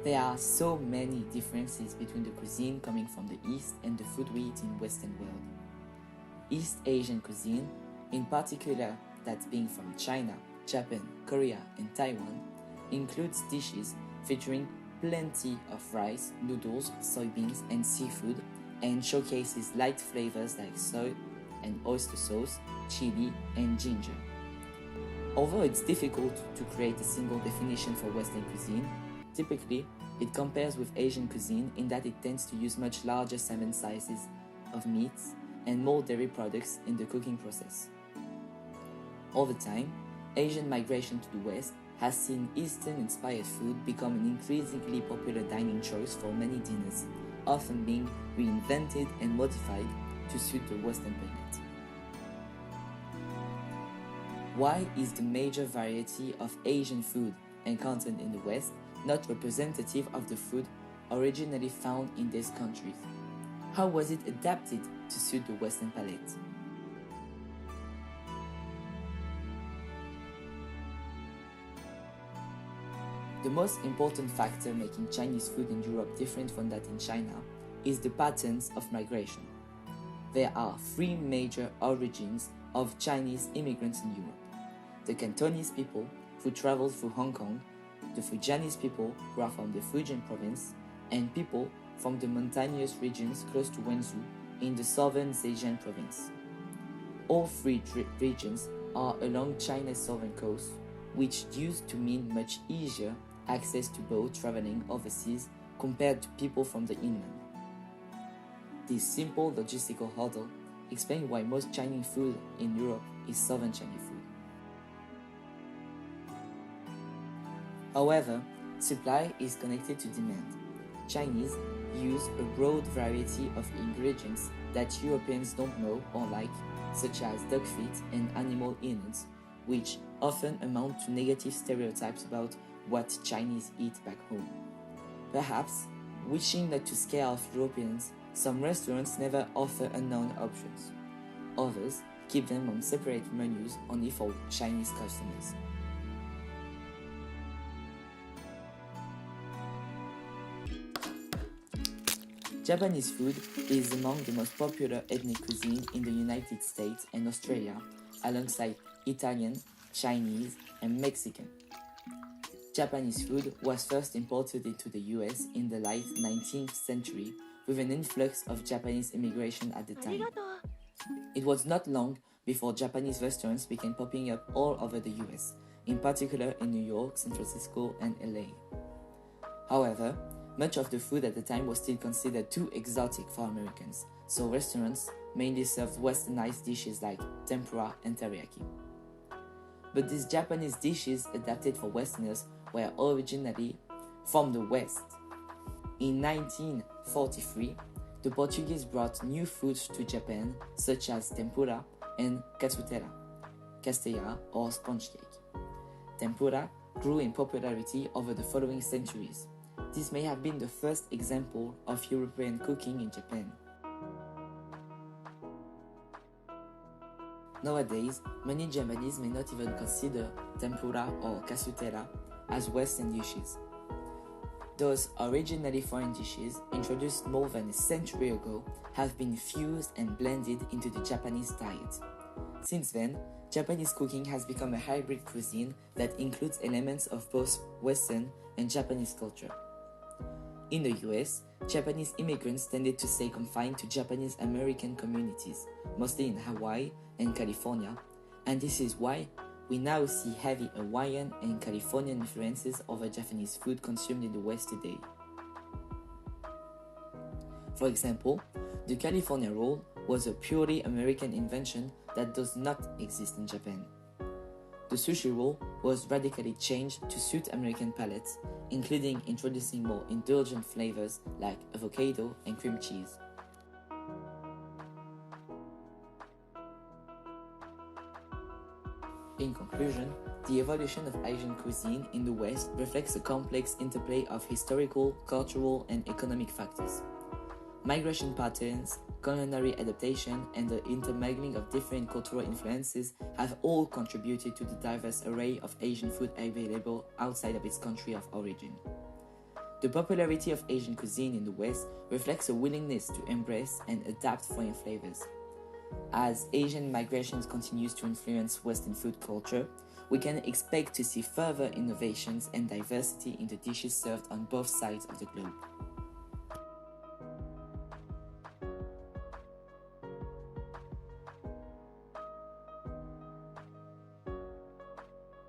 There are so many differences between the cuisine coming from the East and the food we eat in Western world. East Asian cuisine, in particular that being from China, Japan, Korea, and Taiwan, includes dishes featuring plenty of rice, noodles, soybeans, and seafood, and showcases light flavors like soy and oyster sauce, chili, and ginger. Although it's difficult to create a single definition for Western cuisine, typically it compares with Asian cuisine in that it tends to use much larger salmon sizes of meats and more dairy products in the cooking process. Over time, Asian migration to the West has seen Eastern-inspired food become an increasingly popular dining choice for many dinners, often being reinvented and modified to suit the Western palate. Why is the major variety of Asian food encountered in the West not representative of the food originally found in these countries? How was it adapted to suit the Western palate? The most important factor making Chinese food in Europe different from that in China is the patterns of migration. There are three major origins of Chinese immigrants in Europe: the Cantonese people who traveled through Hong Kong, the Fujianese people who are from the Fujian province, and people from the mountainous regions close to Wenzhou in the southern Zhejiang province. All three regions are along China's southern coast, which used to mean much easier access to boat traveling overseas compared to people from the inland. This simple logistical hurdle explains why most Chinese food in Europe is southern Chinese food. However, supply is connected to demand. Chinese use a broad variety of ingredients that Europeans don't know or like, such as duck feet and animal innards, which often amount to negative stereotypes about what Chinese eat back home. Perhaps, wishing not to scare off Europeans, some restaurants never offer unknown options. Others keep them on separate menus only for Chinese customers. Japanese food is among the most popular ethnic cuisine in the United States and Australia, alongside Italian, Chinese, and Mexican. Japanese food was first imported into the US in the late 19th century with an influx of Japanese immigration at the time. It was not long before Japanese restaurants began popping up all over the US, in particular in New York, San Francisco, and LA. However, much of the food at the time was still considered too exotic for Americans, so restaurants mainly served westernized dishes like tempura and teriyaki. But these Japanese dishes adapted for Westerners were originally from the West. In 1943, the Portuguese brought new foods to Japan, such as tempura and cassutela, castella or sponge cake. Tempura grew in popularity over the following centuries. This may have been the first example of European cooking in Japan. Nowadays, many Japanese may not even consider tempura or cassutela as Western dishes. Those originally foreign dishes, introduced more than a century ago, have been fused and blended into the Japanese diet. Since then, Japanese cooking has become a hybrid cuisine that includes elements of both Western and Japanese culture. In the US, Japanese immigrants tended to stay confined to Japanese American communities, mostly in Hawaii and California, and this is why we now see heavy Hawaiian and Californian influences over Japanese food consumed in the West today. For example, the California roll was a purely American invention that does not exist in Japan. The sushi roll was radically changed to suit American palates, including introducing more indulgent flavors like avocado and cream cheese. In conclusion, the evolution of Asian cuisine in the West reflects a complex interplay of historical, cultural, and economic factors. Migration patterns, culinary adaptation, and the intermingling of different cultural influences have all contributed to the diverse array of Asian food available outside of its country of origin. The popularity of Asian cuisine in the West reflects a willingness to embrace and adapt foreign flavors. As Asian migrations continues to influence Western food culture, we can expect to see further innovations and diversity in the dishes served on both sides of the globe.